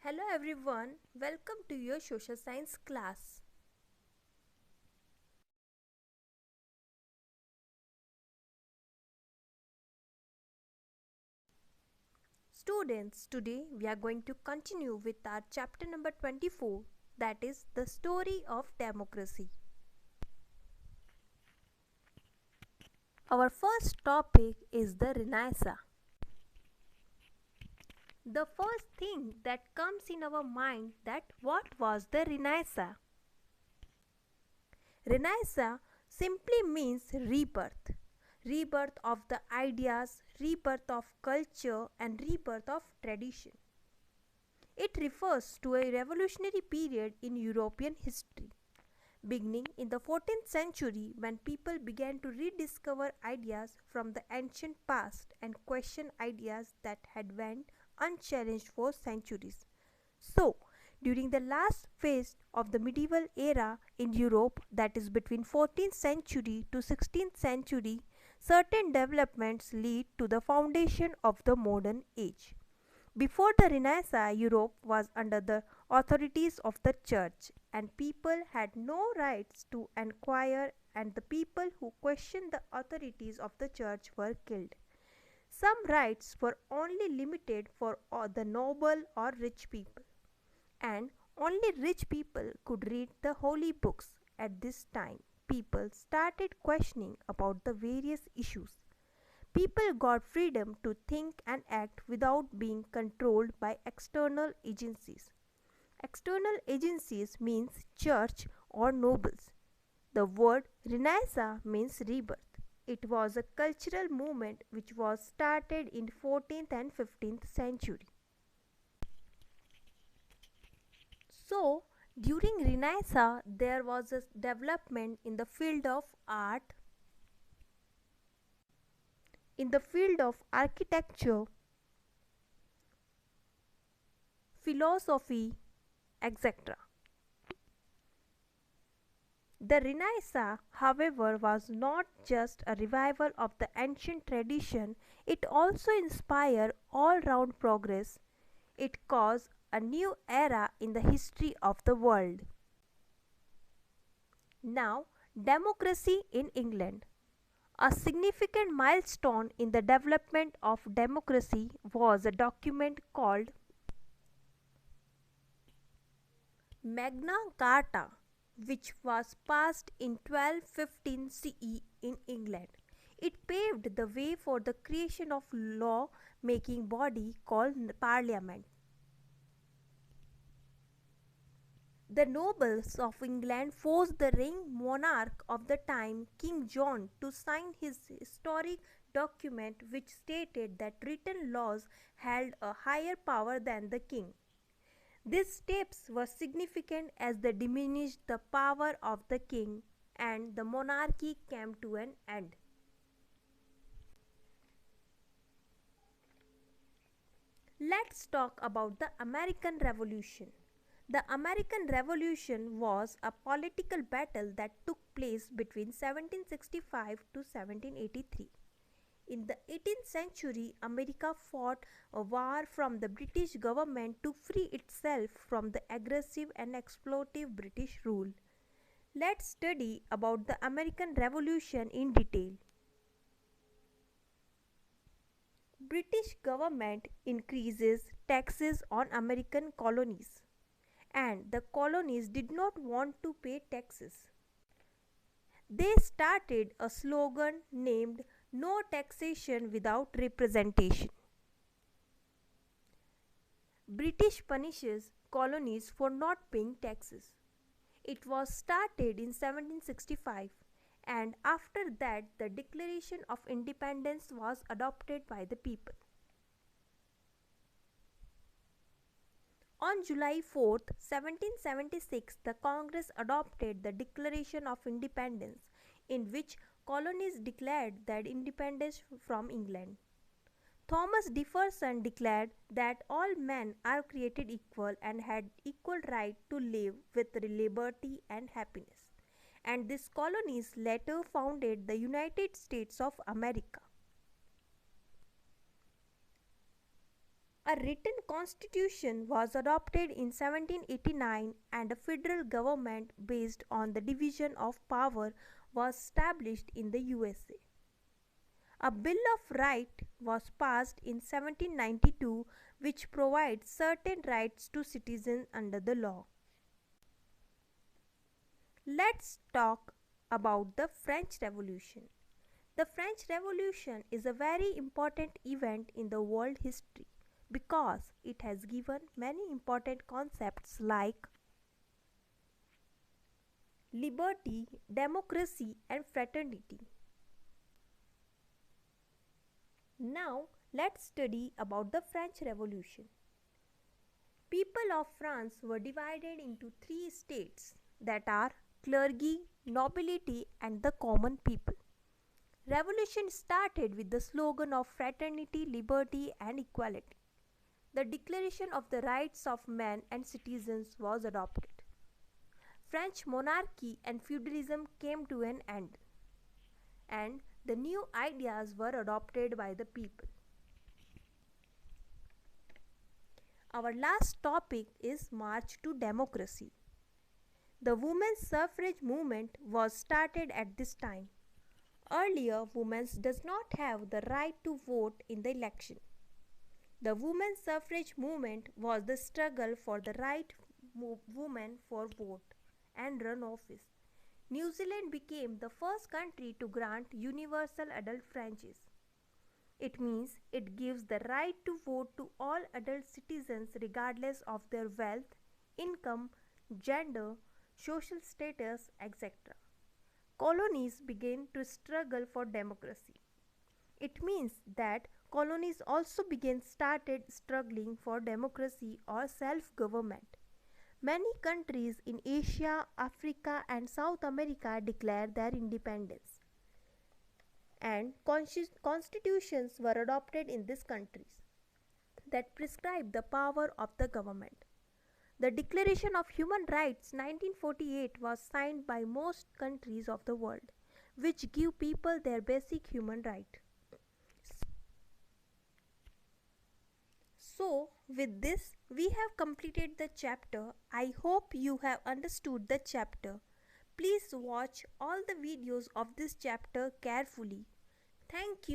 Hello everyone, welcome to your social science class. Students, today we are going to continue with our chapter number 24, that is the story of democracy. Our first topic is the Renaissance. The first thing that comes in our mind that what was the Renaissance? Renaissance simply means rebirth. Rebirth of the ideas, rebirth of culture and rebirth of tradition. It refers to a revolutionary period in European history, beginning in the 14th century when people began to rediscover ideas from the ancient past and question ideas that had went unchallenged for centuries. So, during the last phase of the medieval era in Europe, that is between 14th century to 16th century, certain developments lead to the foundation of the modern age. Before the Renaissance, Europe was under the authorities of the church and people had no rights to inquire, and the people who questioned the authorities of the church were killed. Some rights were only limited for the noble or rich people, and only rich people could read the holy books. At this time, people started questioning about the various issues. People got freedom to think and act without being controlled by external agencies. External agencies means church or nobles. The word Renaissance means rebirth. It was a cultural movement which was started in 14th and 15th century. So, during Renaissance, there was a development in the field of art, in the field of architecture, philosophy, etc. The Renaissance, however, was not just a revival of the ancient tradition, it also inspired all round progress. It caused a new era in the history of the world. Now, democracy in England. A significant milestone in the development of democracy was a document called Magna Carta, which was passed in 1215 CE in England. It paved the way for the creation of law-making body called Parliament. The nobles of England forced the reigning monarch of the time, King John, to sign his historic document which stated that written laws held a higher power than the king. These steps were significant as they diminished the power of the king and the monarchy came to an end. Let's talk about the American Revolution. The American Revolution was a political battle that took place between 1765 to 1783. In the 18th century, America fought a war from the British government to free itself from the aggressive and exploitive British rule. Let's study about the American Revolution in detail. British government increases taxes on American colonies, and the colonies did not want to pay taxes. They started a slogan named "No taxation without representation." British punishes colonies for not paying taxes. It was started in 1765, and after that the Declaration of Independence was adopted by the people. On July 4, 1776, the Congress adopted the Declaration of Independence, in which colonies declared their independence from England. Thomas Jefferson declared that all men are created equal and had equal right to live with liberty and happiness, and these colonies later founded the United States of America. A written constitution was adopted in 1789 and a federal government based on the division of power was established in the USA. A Bill of Rights was passed in 1792 which provides certain rights to citizens under the law. Let's talk about the French Revolution. The French Revolution is a very important event in the world history because it has given many important concepts like liberty, democracy, and fraternity. Now, let's study about the French Revolution. People of France were divided into three states that are clergy, nobility, and the common people. Revolution started with the slogan of fraternity, liberty, and equality. The Declaration of the Rights of Men and Citizens was adopted. French monarchy and feudalism came to an end, and the new ideas were adopted by the people. Our last topic is March to Democracy. The women's suffrage movement was started at this time. Earlier, women does not have the right to vote in the election. The women's suffrage movement was the struggle for the right women for vote and run office. New Zealand became the first country to grant universal adult franchise. It means it gives the right to vote to all adult citizens regardless of their wealth, income, gender, social status, etc. Colonies began to struggle for democracy. It means that colonies also started struggling for democracy or self-government. Many countries in Asia, Africa, and South America declared their independence, and constitutions were adopted in these countries that prescribe the power of the government. The Declaration of Human Rights 1948 was signed by most countries of the world, which give people their basic human right. So, with this, we have completed the chapter. I hope you have understood the chapter. Please watch all the videos of this chapter carefully. Thank you.